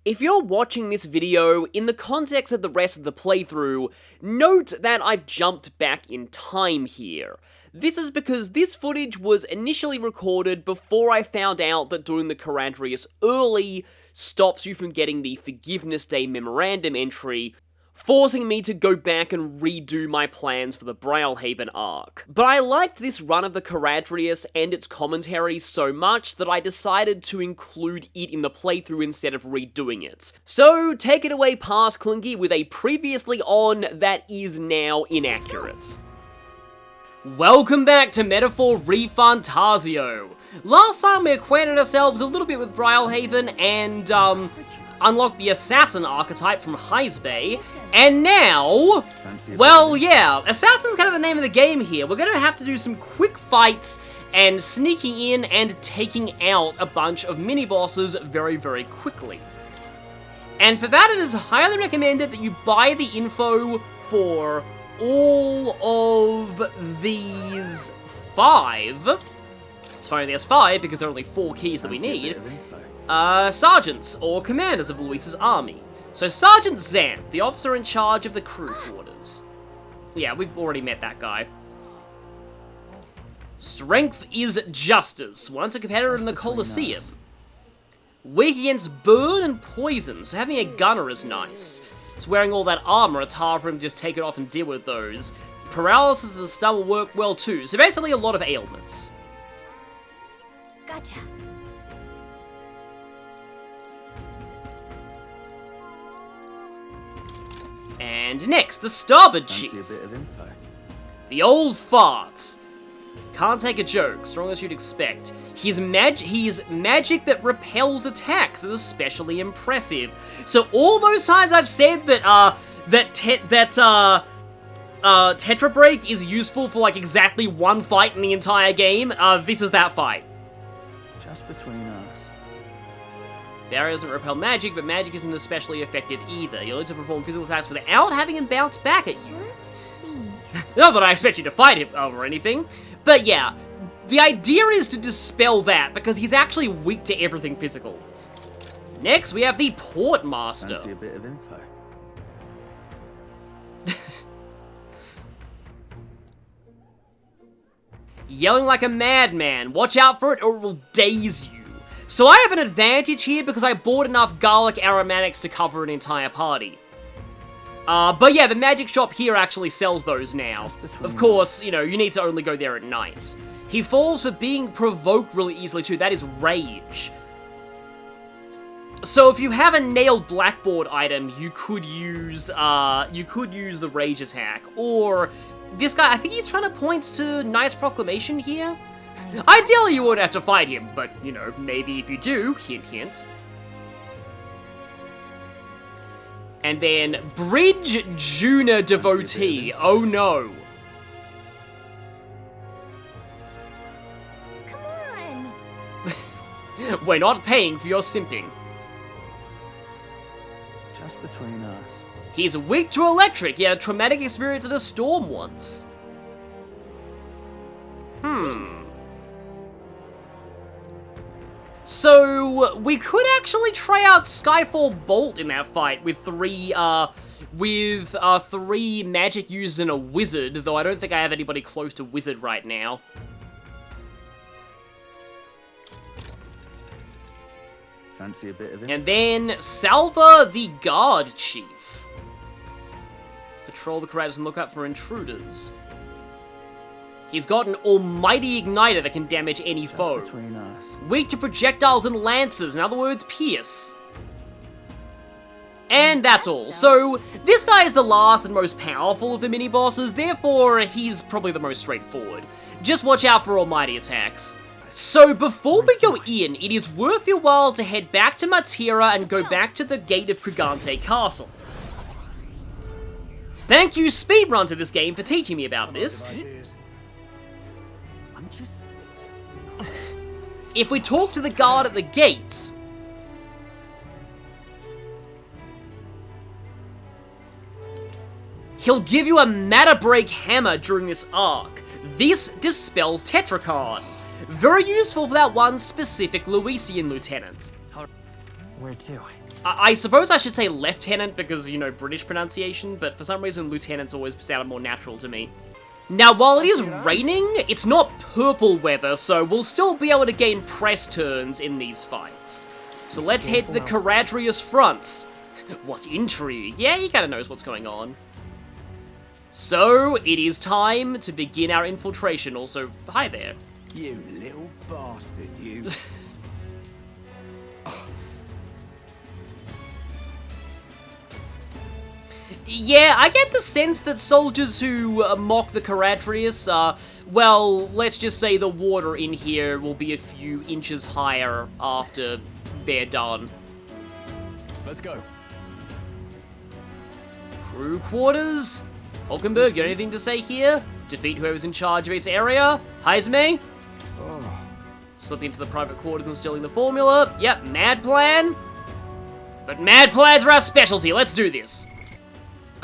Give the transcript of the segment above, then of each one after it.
If you're watching this video in the context of the rest of the playthrough, note that I've jumped back in time here. This is because this footage was initially recorded before I found out that doing the Charadrius early stops you from getting the Forgiveness Day memorandum entry, forcing me to go back and redo my plans for the Brilehaven arc. But I liked this run of the Charadrius and its commentary so much that I decided to include it in the playthrough instead of redoing it. So take it away past Clingy with a previously on that is now inaccurate. Welcome back to Metaphor ReFantazio. Last time we acquainted ourselves a little bit with Brilehaven and, unlocked the Assassin archetype from Ceiba, and now, well, yeah, Assassin's kind of the name of the game here. We're gonna have to do some quick fights and sneaking in and taking out a bunch of mini-bosses very, very quickly. And for that, it is highly recommended that you buy the info for all of these 5. It's funny there's 5 because there are only 4 keys that we need. Sergeants, or commanders of Luis's army. So Sergeant Xanth, the officer in charge of the crew quarters. Yeah, we've already met that guy. Strength is justice, once a competitor in the Colosseum. Weak against burn and poison, so having a gunner is nice. It's wearing all that armor, it's hard for him to just take it off and deal with those. Paralysis and stun will work well too, so basically a lot of ailments. Gotcha. And next, the Starboard chief. A bit of info. The old farts. Can't take a joke, strong as you'd expect. He's magic that repels attacks is especially impressive. So all those times I've said that Tetra Break is useful for like exactly one fight in the entire game, this is that fight. Just between us. Barrier doesn't repel magic, but magic isn't especially effective either. You'll need to perform physical attacks without having him bounce back at you. Let's see. Not that I expect you to fight him or anything, but yeah, the idea is to dispel that, because he's actually weak to everything physical. Next, we have the Port Master. Fancy a bit of info. Yelling like a madman. Watch out for it or it will daze you. So I have an advantage here because I bought enough garlic aromatics to cover an entire party. But yeah, the magic shop here actually sells those now. Of course, you know, you need to only go there at night. He falls for being provoked really easily too. That is rage. So if you have a nailed blackboard item, you could use the rage attack. Or this guy, I think he's trying to point to Knight's Proclamation here. Ideally, you won't have to fight him, but, you know, maybe if you do, hint hint. And then, Bridge Juna Devotee. Oh no. Come on. We're not paying for your simping. Just between us. He's weak to electric, he had a traumatic experience in a storm once. So, we could actually try out Skyfall Bolt in that fight with 3 magic users and a wizard, though I don't think I have anybody close to wizard right now. Fancy a bit of info. And then, Salva the Guard Chief. Patrol the corridors and look out for intruders. He's got an almighty igniter that can damage any foe. Between us. Weak to projectiles and lances, in other words, pierce. And that's all. So, this guy is the last and most powerful of the mini-bosses, therefore he's probably the most straightforward. Just watch out for almighty attacks. So, before we go in, it is worth your while to head back to Matera and go back to the gate of Brigante Castle. Thank you, speedrun to this game, for teaching me about this. If we talk to the guard at the gates, he'll give you a Matter Break hammer during this arc. This dispels Tetracon. Very useful for that one specific Luisian lieutenant. Where to? I suppose I should say lieutenant because, you know, British pronunciation, but for some reason lieutenant's always sounded more natural to me. Now, while it is raining, it's not purple weather, so we'll still be able to gain press turns in these fights. So let's head to the Charadrius front. What intrigue. Yeah, he kind of knows what's going on. So, it is time to begin our infiltration. Also, hi there. You little bastard, you. Yeah, I get the sense that soldiers who mock the Charadrius, well, let's just say the water in here will be a few inches higher after they're done. Let's go. Crew quarters? Hulkenberg, you got anything to say here? Defeat whoever's in charge of its area? Heisme? Slip into the private quarters and stealing the formula? Yep, mad plan. But mad plans are our specialty, let's do this.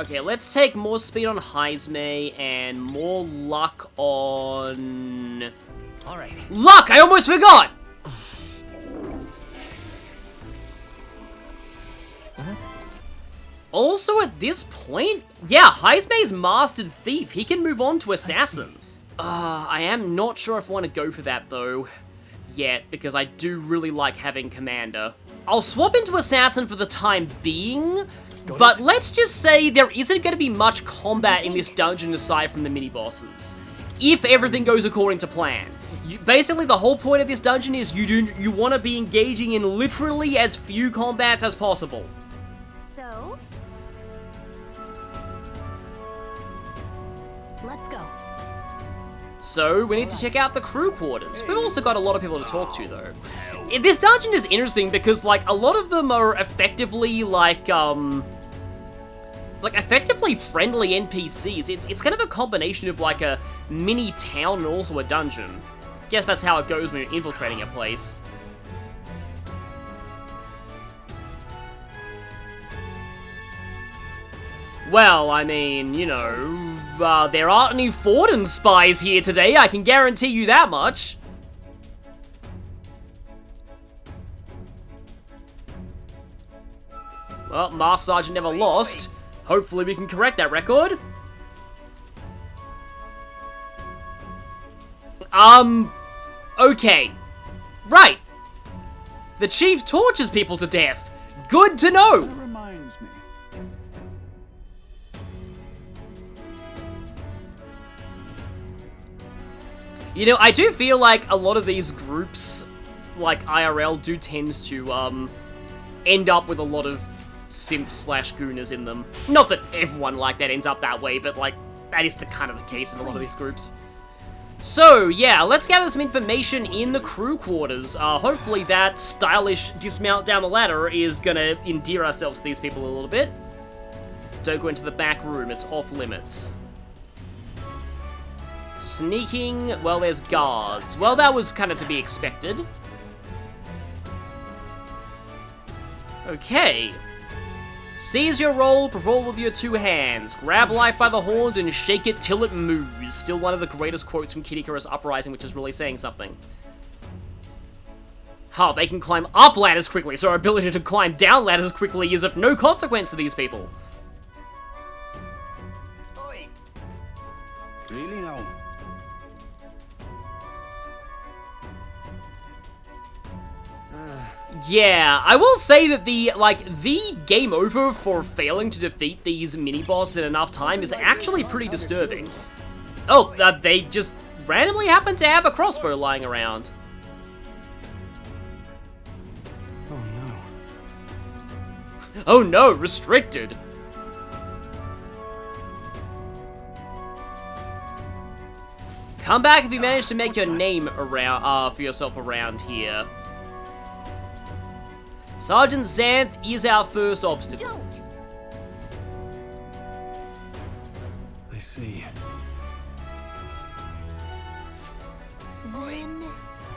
Okay, let's take more speed on Heisme and more luck on... Alright. Luck! I almost forgot! Also, at this point, yeah, Heisme's Mastered Thief. He can move on to Assassin. I am not sure if I want to go for that, though, yet, because I do really like having Commander. I'll swap into Assassin for the time being, but let's just say there isn't going to be much combat in this dungeon aside from the mini-bosses, if everything goes according to plan. Basically, the whole point of this dungeon is you want to be engaging in literally as few combats as possible. So, let's go. So, we need to check out the crew quarters. We've also got a lot of people to talk to, though. This dungeon is interesting because, like, a lot of them are effectively, like effectively friendly NPCs. It's kind of a combination of, like, a mini town and also a dungeon. Guess that's how it goes when you're infiltrating a place. Well, I mean, you know, there aren't any Forden spies here today, I can guarantee you that much. Well, Master Sergeant never lost. Hopefully we can correct that record. Okay. Right. The Chief tortures people to death. Good to know. That reminds me. You know, I do feel like a lot of these groups, like IRL, do tend to, end up with a lot of simps/gooners in them. Not that everyone like that ends up that way, but, like, that is the kind of the case in a lot of these groups. So, yeah, let's gather some information in the crew quarters. Hopefully that stylish dismount down the ladder is gonna endear ourselves to these people a little bit. Don't go into the back room, it's off limits. Sneaking, well, there's guards. Well, that was kind of to be expected. Okay. Seize your roll, perform with your two hands. Grab life by the horns and shake it till it moves. Still one of the greatest quotes from Kid Icarus Uprising, which is really saying something. Huh, they can climb up ladders quickly, so our ability to climb down ladders quickly is of no consequence to these people. Really now? Yeah, I will say that the game over for failing to defeat these mini-boss in enough time is actually pretty disturbing. Oh, they just randomly happen to have a crossbow lying around. Oh no. Oh no, restricted. Come back if you manage to make your name around, for yourself around here. Sergeant Xanth is our first obstacle. Don't. I see. Then,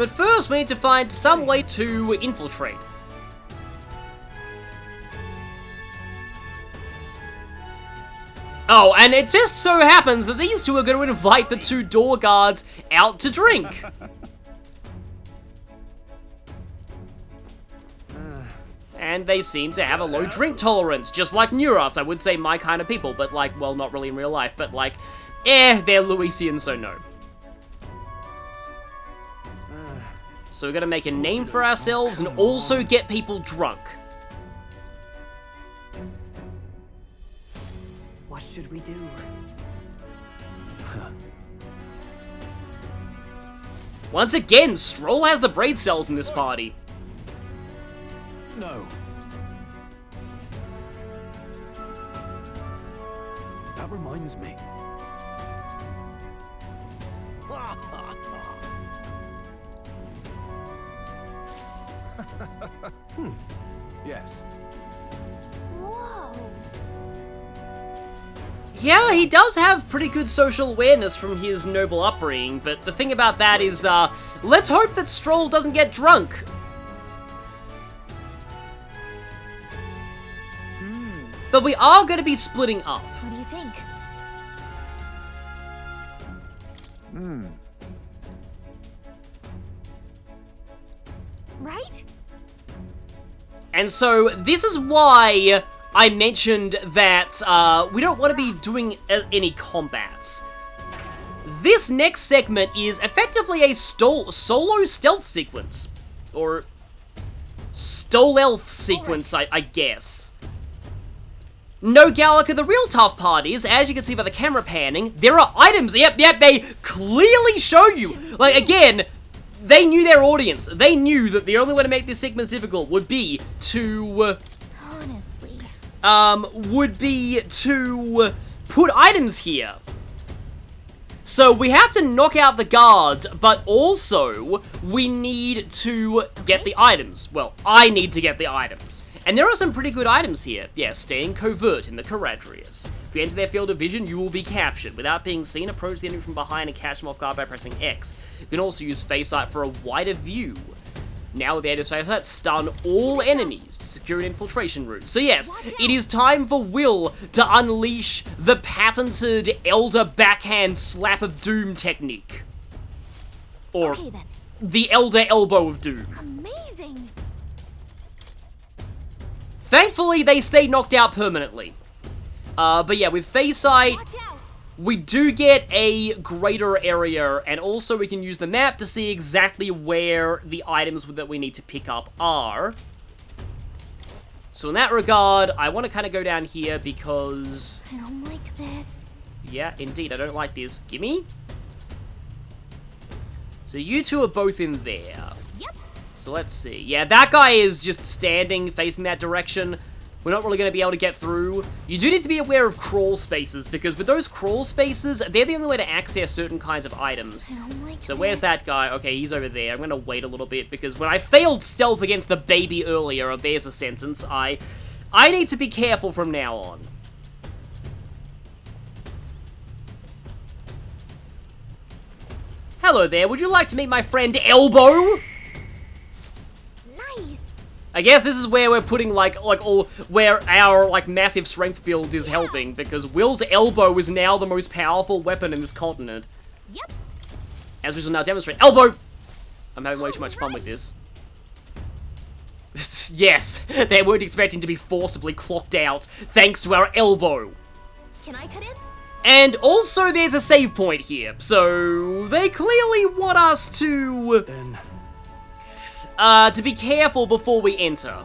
But first we need to find some way to infiltrate. Oh, and it just so happens that these two are going to invite the two door guards out to drink. and they seem to have a low drink tolerance, just like Neuros. I would say my kind of people, but like, well, not really in real life, but like, they're Louisian, so no. So we're gonna make a name for ourselves and also get people drunk. What should we do? Once again, Stroll has the braid cells in this party. No. That reminds me. Yes. Whoa. Yeah, he does have pretty good social awareness from his noble upbringing, but the thing about that is, let's hope that Stroll doesn't get drunk. But we are going to be splitting up. What do you think? Right? And so, this is why I mentioned that we don't want to be doing any combats. This next segment is effectively a solo stealth sequence. Or stolelth sequence, I guess. No, Gallica, the real tough part is, as you can see by the camera panning, there are items. Yep, they clearly show you. Like, again, they knew their audience. They knew that the only way to make this segment difficult would be to... put items here. So we have to knock out the guards, but also we need to get the items. Well, I need to get the items. And there are some pretty good items here. Yeah, staying covert in the Charadrius. If you enter their field of vision, you will be captured. Without being seen, approach the enemy from behind and catch them off guard by pressing X. You can also use Face Sight for a wider view. Now with the aid of Face Sight, stun all enemies to secure an infiltration route. So yes, it is time for Will to unleash the patented Elder Backhand Slap of Doom technique. Or Okay, then. the Elda Elbow of Doom. Amazing. Thankfully, they stay knocked out permanently. But yeah, with Face Sight, Watch out. we do get a greater area, and also we can use the map to see exactly where the items that we need to pick up are. So in that regard, I want to kind of go down here because... I don't like this. Yeah, indeed, I don't like this. Gimme. So you two are both in there. Yep. So let's see. Yeah, that guy is just standing, facing that direction. We're not really going to be able to get through. You do need to be aware of crawl spaces, because with those crawl spaces, they're the only way to access certain kinds of items. I don't like So this. where's that guy? Okay, he's over there. I'm going to wait a little bit, because when I failed stealth against the baby earlier, there's a sentence, I need to be careful from now on. Hello there, would you like to meet my friend Elbow? Nice. I guess this is where we're putting, where our, massive strength build is helping, because Will's elbow is now the most powerful weapon in this continent. Yep. As we shall now demonstrate. Elbow! I'm having way too much fun with this. Yes, they weren't expecting to be forcibly clocked out, thanks to our elbow. Can I cut in? And also there's a save point here, so they clearly want us to be careful before we enter.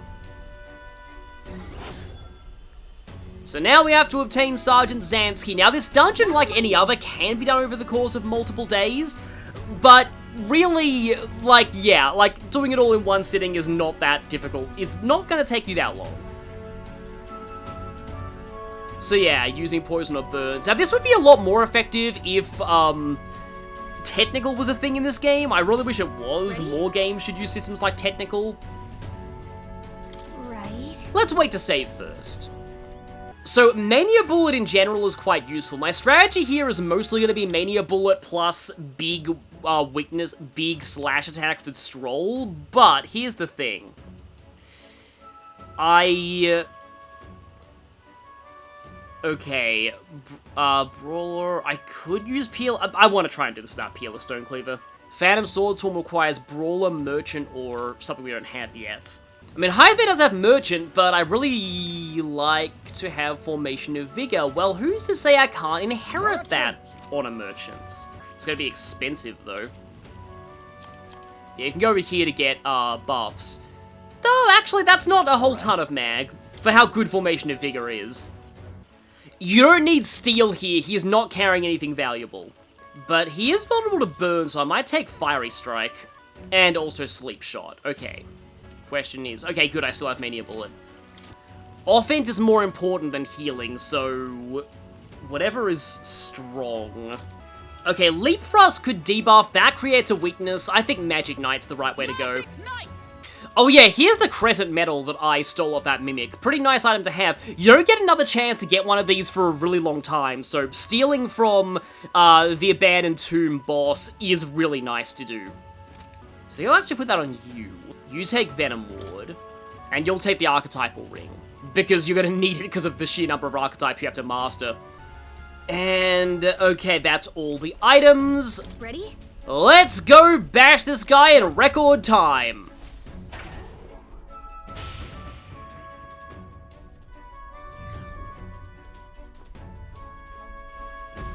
So now we have to obtain Sergeant Xanth's. Now this dungeon, like any other, can be done over the course of multiple days, but really, doing it all in one sitting is not that difficult. It's not gonna take you that long. So yeah, using poison or burns. Now this would be a lot more effective if, technical was a thing in this game. I really wish it was. More games should use systems like technical. Right. Let's wait to save first. So, Mania Bullet in general is quite useful. My strategy here is mostly going to be Mania Bullet plus big weakness, big slash attacks with Stroll, but here's the thing. Okay, Brawler, I could use Peel. I want to try and do this without Peeler Stonecleaver. Phantom Sword Storm requires Brawler, Merchant, or something we don't have yet. I mean, Hive does have Merchant, but I really like to have Formation of Vigor. Well, who's to say I can't inherit that on a Merchant? It's gonna be expensive, though. Yeah, you can go over here to get, buffs. Though, actually, that's not a whole ton of mag, for how good Formation of Vigor is. You don't need Steel here, he is not carrying anything valuable. But he is vulnerable to burn, so I might take Fiery Strike. And also Sleep Shot. Okay. Question is... Okay, good, I still have Mania Bullet. Offense is more important than healing, so... whatever is strong. Okay, Leap Thrust could debuff, that creates a weakness. I think Magic Knight's the right way to go. Oh yeah, here's the Crescent Medal that I stole off that Mimic. Pretty nice item to have. You don't get another chance to get one of these for a really long time, so stealing from the Abandoned Tomb boss is really nice to do. So they'll actually put that on you. You take Venom Ward, and you'll take the Archetypal Ring, because you're going to need it because of the sheer number of archetypes you have to master. And, okay, that's all the items. Ready? Let's go bash this guy in record time.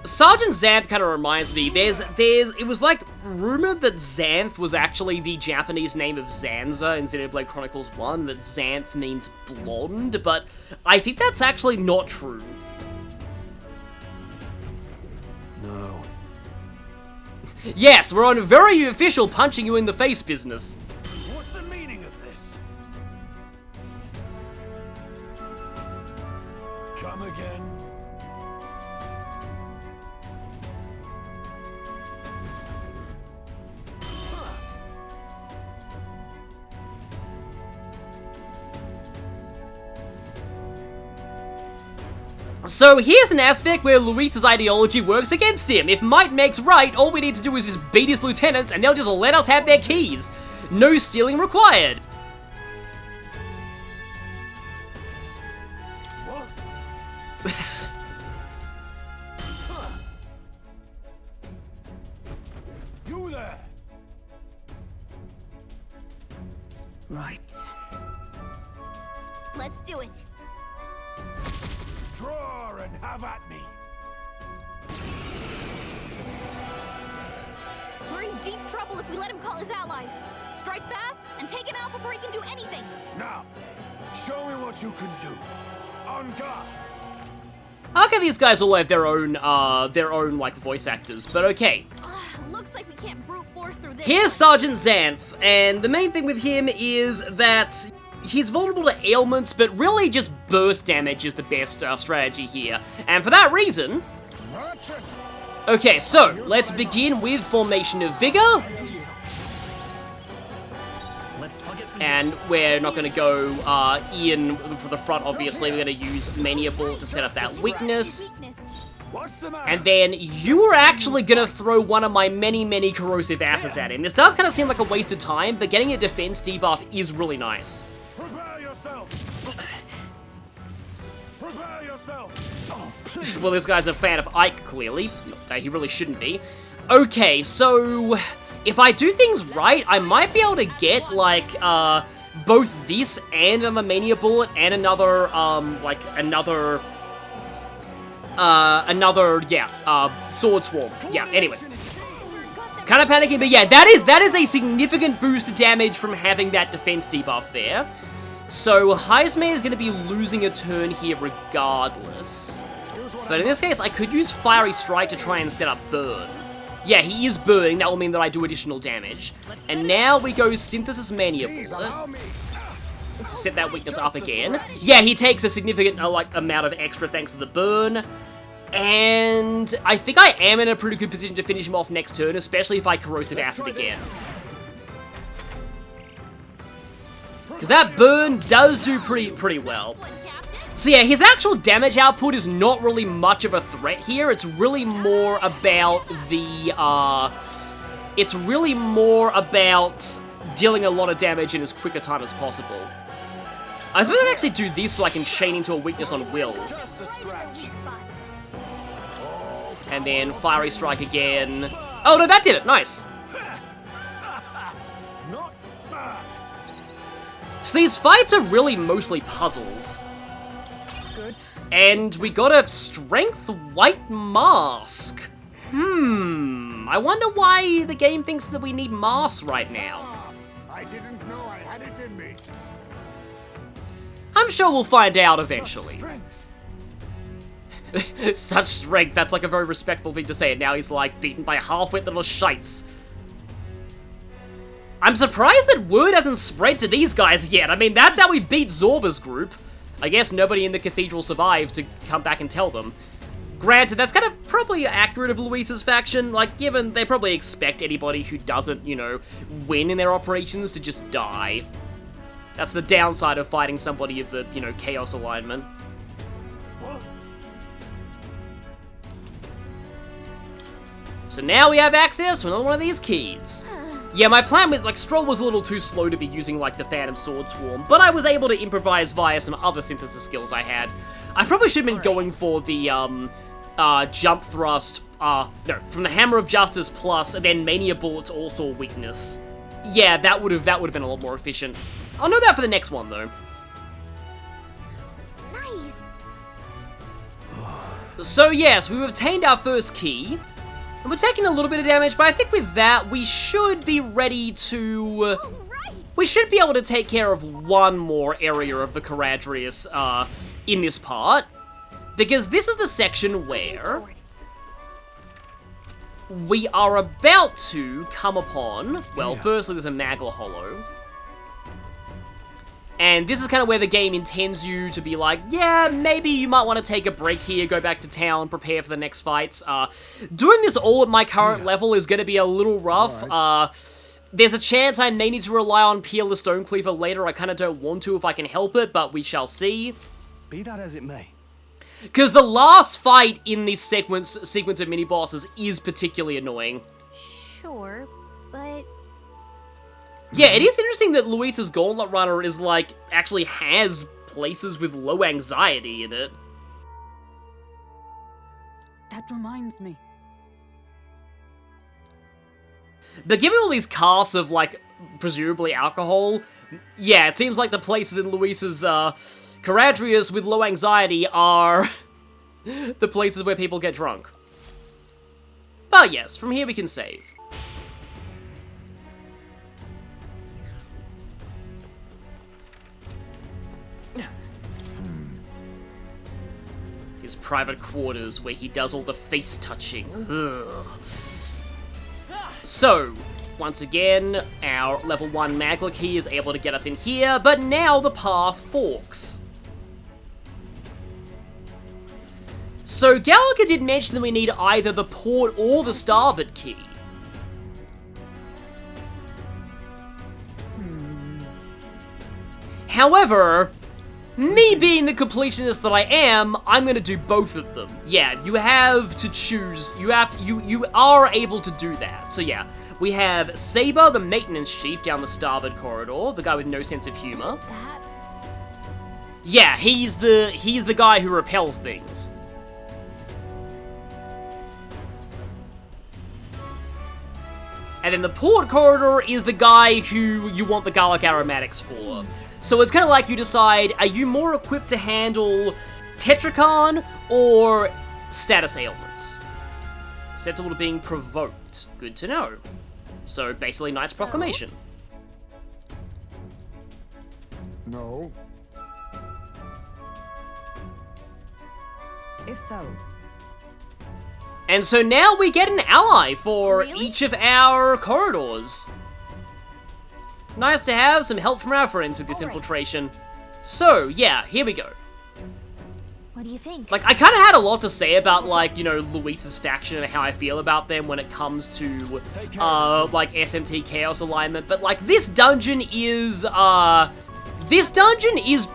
Sergeant Xanth kind of reminds me, it was like rumored that Xanth was actually the Japanese name of Zanza in Xenoblade Chronicles 1, that Xanth means blonde, but I think that's actually not true. No. Yes, we're on very official punching you in the face business. What's the meaning of this? Come again. So here's an aspect where Luis's ideology works against him. If might makes right, all we need to do is just beat his lieutenants and they'll just let us have their keys. No stealing required. What? You there? Right. Let's do it. Draw and have at me. We're in deep trouble if we let him call his allies. Strike fast and take him out before he can do anything. Now, show me what you can do. On guard. Okay, these guys all have their own like voice actors, but okay. Looks like we can't brute force through this. Here's Sergeant Xanth, and the main thing with him is that he's vulnerable to ailments, but really just burst damage is the best strategy here. And for that reason... Okay, so, let's begin with Formation of Vigor. And we're not going to go in for the front, obviously. We're going to use Mania Bullet to set up that weakness. And then you are actually going to throw one of my many corrosive acids at him. This does kind of seem like a waste of time, but getting a defense debuff is really nice. Prepare yourself. Prepare yourself. Oh, please. Well, this guy's a fan of Ike, clearly. He really shouldn't be. Okay, so if I do things right, I might be able to get, like, both this and another Mania Bullet and another, Sword Swarm. Yeah, anyway. Kind of panicking, but yeah, that is a significant boost to damage from having that defense debuff there. So, Heisme is going to be losing a turn here regardless. But in this case, I could use Fiery Strike to try and set up Burn. Yeah, he is burning, that will mean that I do additional damage. And now we go Synthesis Mania Bullet to set that weakness up again. Yeah, he takes a significant amount of extra thanks to the burn. And I think I am in a pretty good position to finish him off next turn, especially if I Corrosive Acid again. Because that burn does do pretty well. So yeah, his actual damage output is not really much of a threat here. It's really more about the, it's really more about dealing a lot of damage in as quick a time as possible. I suppose I can actually do this so I can chain into a weakness on Will. And then Fiery Strike again. Oh no, that did it, nice. Not bad. So these fights are really mostly puzzles. Good. And we got a strength white mask. I wonder why the game thinks that we need masks right now. I didn't know I had it in me. I'm sure we'll find out eventually. Strength. Such strength, that's like a very respectful thing to say, and now he's like beaten by half-wit little shites. I'm surprised that word hasn't spread to these guys yet. I mean, that's how we beat Zorba's group. I guess nobody in the cathedral survived to come back and tell them. Granted, that's kind of probably accurate of Luis's faction, like, given they probably expect anybody who doesn't, you know, win in their operations to just die. That's the downside of fighting somebody of the, you know, Chaos alignment. So now we have access to another one of these keys. Yeah, my plan with, like, Stroll was a little too slow to be using, like, the Phantom Sword Swarm, but I was able to improvise via some other synthesis skills I had. I probably should have been going for the, jump thrust, no, from the Hammer of Justice plus, and then Mania Bullet's also a weakness. Yeah, that would have been a lot more efficient. I'll know that for the next one, though. Nice. So, yes, we've obtained our first key. And we're taking a little bit of damage, but I think with that, we should be ready to... we should be able to take care of one more area of the Charadrius, in this part. Because this is the section where... we are about to come upon... well, firstly, there's a Magla Hollow. And this is kind of where the game intends you to be like, yeah, maybe you might want to take a break here, go back to town, prepare for the next fights. Doing this all at my current level is going to be a little rough. Right. There's a chance I may need to rely on Peel the Stonecleaver later. I kind of don't want to if I can help it, but we shall see. Be that as it may. Because the last fight in this sequence of mini-bosses is particularly annoying. Sure, but... yeah, it is interesting that Luis's Gauntlet Runner is, like, actually has places with low anxiety in it. That reminds me. But given all these casts of, like, presumably alcohol, yeah, it seems like the places in Luis's, Charadrius with low anxiety are the places where people get drunk. But yes, from here we can save. His private quarters where he does all the face touching. Ugh. So, once again, our level 1 Magla key is able to get us in here, but now the path forks. So, Gallica did mention that we need either the port or the starboard key. However, me being the completionist that I am, I'm gonna do both of them. Yeah, you have to choose. You are able to do that. So yeah, we have Ceiba, the maintenance chief down the starboard corridor, the guy with no sense of humor. That... yeah, he's the guy who repels things. And then the port corridor is the guy who you want the garlic aromatics for. So it's kind of like you decide, are you more equipped to handle Tetracon or status ailments? Susceptible to being provoked. Good to know. So basically Knight's Proclamation. No. If so, And so now we get an ally for Really? each of our corridors. Nice to have some help from our friends with this Alright. infiltration. So, yeah, here we go. What do you think? Like, I kind of had a lot to say about, like, you know, Luis's faction and how I feel about them when it comes to, like, SMT Chaos alignment, but, like, this dungeon is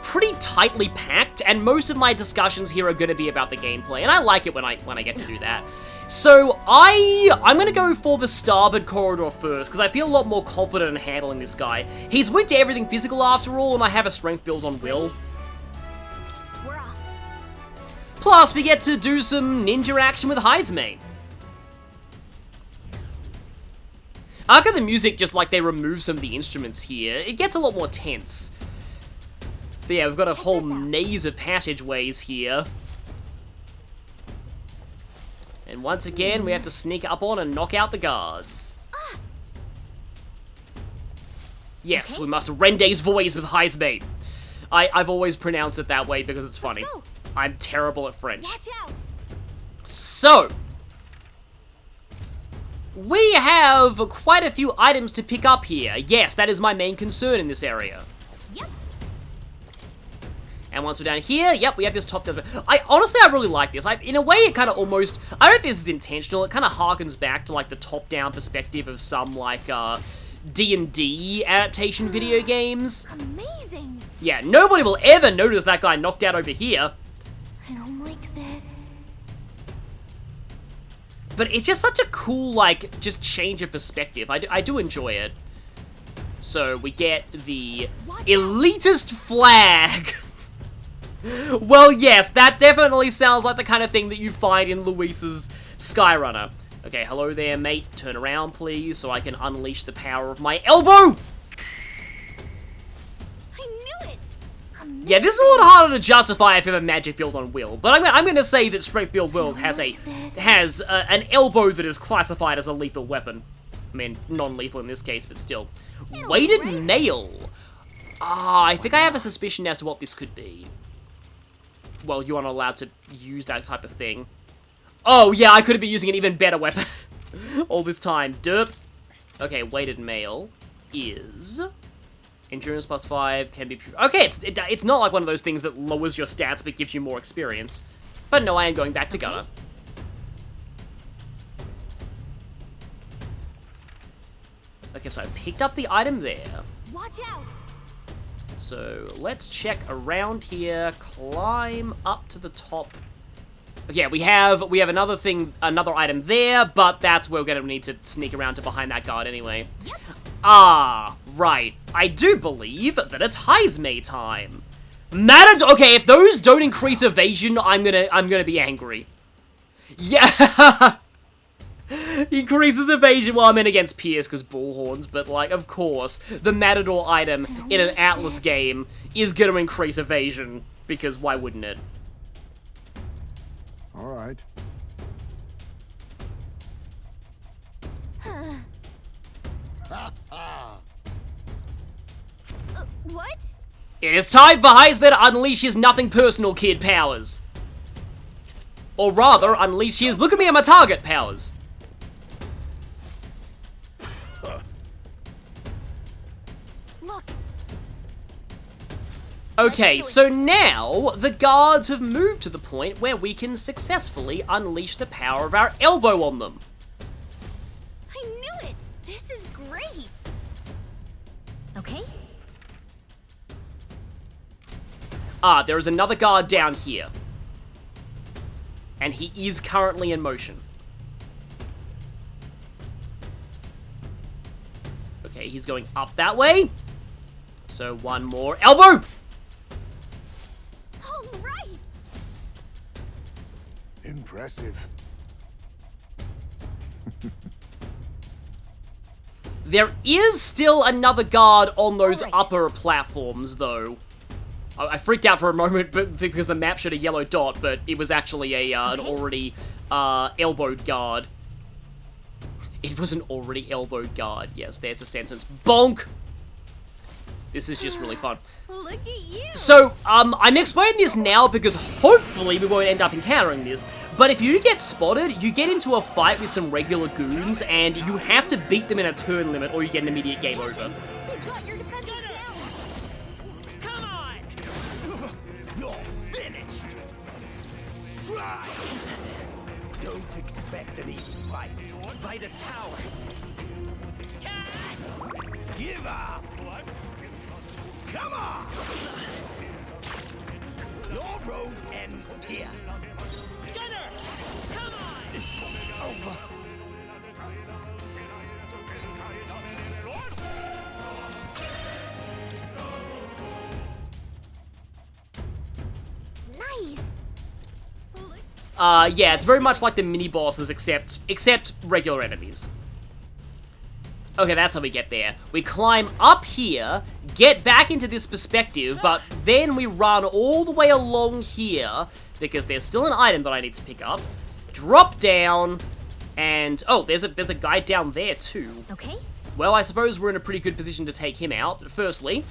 pretty tightly packed, and most of my discussions here are going to be about the gameplay, and I like it when I get to do that. So, I'm going to go for the starboard corridor first, because I feel a lot more confident in handling this guy. He's weak to everything physical after all, and I have a strength build on Will. We're off. Plus, we get to do some ninja action with Heizmane. I like how the music, just like they remove some of the instruments here, it gets a lot more tense. So yeah, we've got a whole maze of passageways here. And once again, we have to sneak up on and knock out the guards. Yes, we must rend his voice with Heismate. I've always pronounced it that way because it's funny. I'm terrible at French. Watch out. So, we have quite a few items to pick up here. Yes, that is my main concern in this area. Yep. And once we're down here, yep, we have this top-down. Honestly, I really like this. In a way, it kind of almost, I don't think this is intentional. It kind of harkens back to, like, the top-down perspective of some, like, D&D adaptation video games. Amazing. Yeah, nobody will ever notice that guy knocked out over here. I don't like this. But it's just such a cool, like, just change of perspective. I do enjoy it. So, we get the elitist flag. Well, yes, that definitely sounds like the kind of thing that you'd find in Luis's Skyrunner. Okay, hello there, mate. Turn around, please, so I can unleash the power of my elbow! I knew it! Amazing. Yeah, this is a lot harder to justify if you have a magic build on Will, but I'm gonna say that Strength Build World has an elbow that is classified as a lethal weapon. I mean, non-lethal in this case, but still. Weighted mail! I think I have a suspicion as to what this could be. Well, you aren't allowed to use that type of thing. Oh, yeah, I could have been using an even better weapon all this time. Derp. Okay, weighted mail is... Endurance +5 can be... Okay, it's not like one of those things that lowers your stats but gives you more experience. But no, I am going back to Gunner. Okay, so I picked up the item there. Watch out. So, let's check around here, climb up to the top. Yeah, we have another thing, another item there, but that's where we're gonna need to sneak around to behind that guard anyway. Yep. Ah, right. I do believe that it's Heismate time. Okay, if those don't increase evasion, I'm gonna be angry. Yeah. Increases evasion while I'm in against Pierce because bullhorns, but like, of course, the Matador item in an Atlas game is gonna increase evasion because why wouldn't it? All right. What? It is time for Heisman to unleash his nothing personal kid powers. Or rather, unleash his look at me, I'm a target powers. Look. Okay, so now the guards have moved to the point where we can successfully unleash the power of our elbow on them. I knew it. This is great. Okay. Ah, there is another guard down here. And he is currently in motion. Okay, he's going up that way. So one more elbow! All right. Impressive. There is still another guard on those Alright. upper platforms, though. I freaked out for a moment because the map showed a yellow dot, but it was actually an already elbowed guard. It was an already elbowed guard. Yes, there's a sentence. Bonk! This is just really fun. Look at you. So, I'm explaining this now because hopefully we won't end up encountering this, but if you get spotted, you get into a fight with some regular goons, and you have to beat them in a turn limit or you get an immediate game over. You've got your defenses down. Come on! You're finished. Strike. Don't expect an easy fight. By this power. Give up. Come on. Your road ends here. Gunner! Come on! Over. Nice. Yeah, it's very much like the mini-bosses, except regular enemies. Okay, that's how we get there. We climb up here, get back into this perspective, but then we run all the way along here, because there's still an item that I need to pick up. Drop down, and... oh, there's a guy down there, too. Okay. Well, I suppose we're in a pretty good position to take him out. But firstly...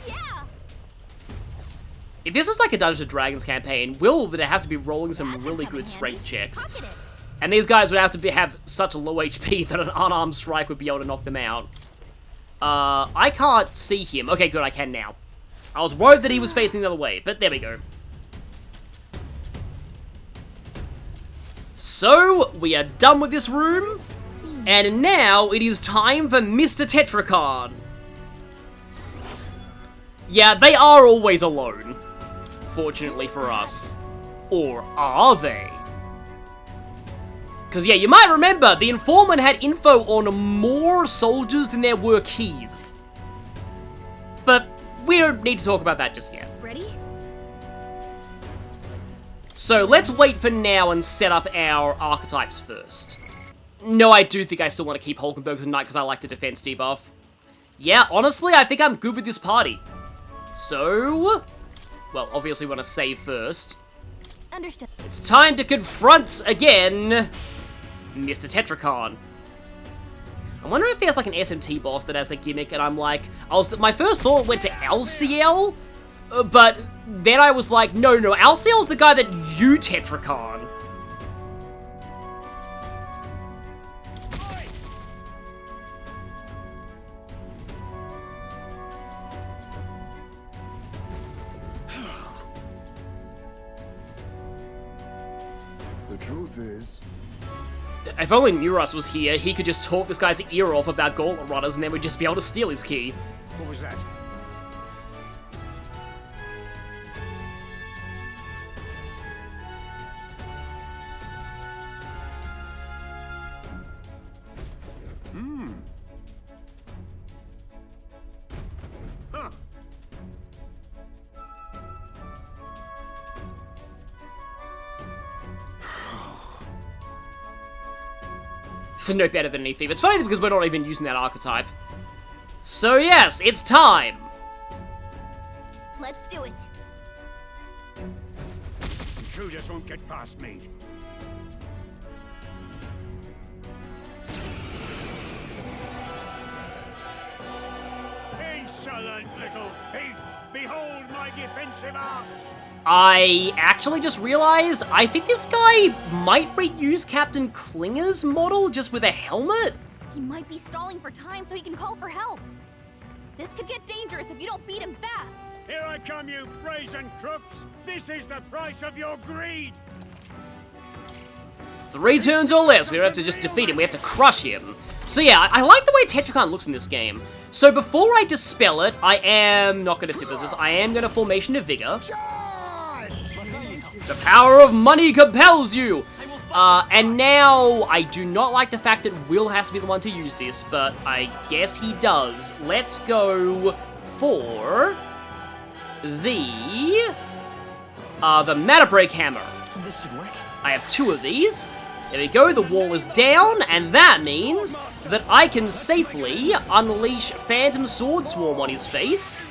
Yeah. if this was like a Dungeons & Dragons campaign, Will would have to be rolling some That should really come in good strength handy. checks. Pocket it. And these guys would have to have such a low HP that an unarmed strike would be able to knock them out. I can't see him. Okay, good, I can now. I was worried that he was facing the other way, but there we go. So, we are done with this room, and now it is time for Mr. Tetracon. Yeah, they are always alone, fortunately for us. Or are they? Because, yeah, you might remember, the informant had info on more soldiers than there were keys. But we don't need to talk about that just yet. Ready? So, let's wait for now and set up our archetypes first. No, I do think I still want to keep Hulkenberg tonight because I like the defense debuff. Yeah, honestly, I think I'm good with this party. So, well, obviously we want to save first. Understood. It's time to confront, again, Mr. Tetracon. I wonder if there's like an SMT boss that has the gimmick, and I'm like, my first thought went to LCL, but then I was like, no, LCL's the guy that you Tetracon. The truth is, If only Muras was here, he could just talk this guy's ear off about Gauntlet Runners and then we'd just be able to steal his key. what was that? Huh. It's no better than any thief. It's funny because we're not even using that archetype. So yes, it's time! Let's do it. Intruders won't get past me. Insolent little thief! Behold my defensive arms! I actually just realized, I think this guy might reuse Captain Klinger's model just with a helmet? He might be stalling for time so he can call for help. This could get dangerous if you don't beat him fast. Here I come, you brazen crooks! This is the price of your greed! 3 turns or less, we don't have to just defeat him, we have to crush him. So yeah, I like the way Tetracon looks in this game. So before I dispel it, I am not going to synthesis, I am going to Formation of Vigor. The power of money compels you! And now, I do not like the fact that Will has to be the one to use this, but I guess he does. Let's go for the Mana Break Hammer. This should work. I have 2 of these. There we go, the wall is down, and that means that I can safely unleash Phantom Sword Swarm on his face.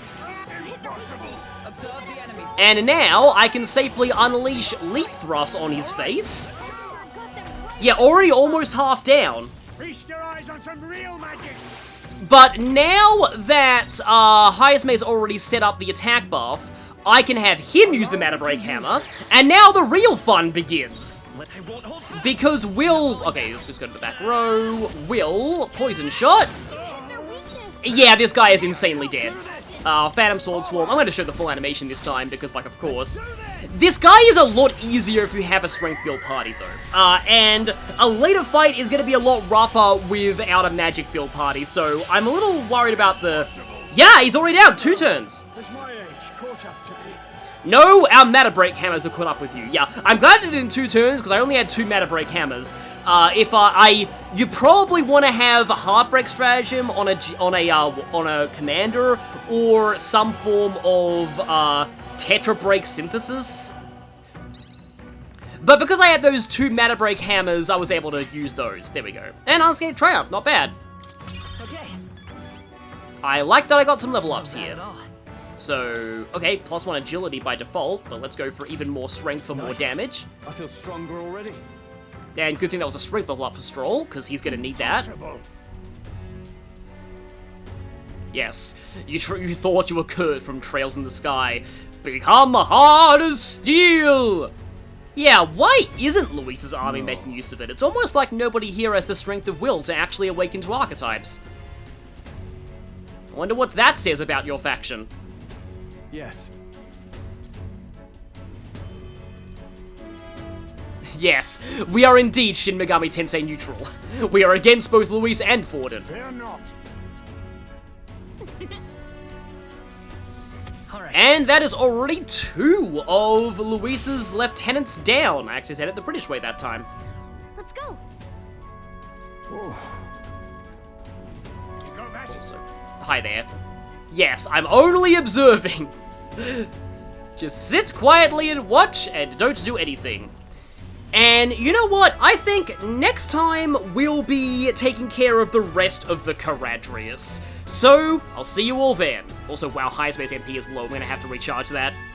And now, I can safely unleash Leap Thrust on his face. Yeah, already almost half down. Feast your eyes on some real magic! But now that Highest May's already set up the attack buff, I can have him use the Mana Break Hammer, and now the real fun begins. Because Will... okay, let's just go to the back row. Will, Poison Shot. Yeah, this guy is insanely dead. Phantom Sword Swarm. I'm going to show the full animation this time because, like, of course. This guy is a lot easier if you have a strength build party, though. And a later fight is going to be a lot rougher without a magic build party, so I'm a little worried about the... yeah, he's already down 2 turns. Has my age caught up to me? No, our Mana Break Hammers are caught up with you. Yeah, I'm glad I did it in 2 turns because I only had 2 Mana Break Hammers. You probably want to have a Heartbreak Stratagem on a commander or some form of Tetra Break Synthesis. But because I had those 2 mana break hammers, I was able to use those. There we go. And Unscathed Triumph, not bad. Okay. I like that I got some level ups Not here. at all. So, okay, +1 agility by default, but let's go for even more strength for more Nice. damage. I feel stronger already. And good thing that was a strength level up for Stroll, because he's going to need that. Yes, you thought you were Kurt from Trails in the Sky. Become hard as steel! Yeah, why isn't Luis's army making use of it? It's almost like nobody here has the strength of will to actually awaken to archetypes. I wonder what that says about your faction. Yes. Yes, we are indeed Shin Megami Tensei neutral. We are against both Luis and Forden. Fear not. Alright. And that is already 2 of Luis's lieutenants down. I actually said it the British way that time. Let's go. Go back. Also, hi there. Yes, I'm only observing. Just sit quietly and watch and don't do anything. And you know what? I think next time we'll be taking care of the rest of the Charadrius. So, I'll see you all then. Also, wow, High Space MP is low. I'm gonna have to recharge that.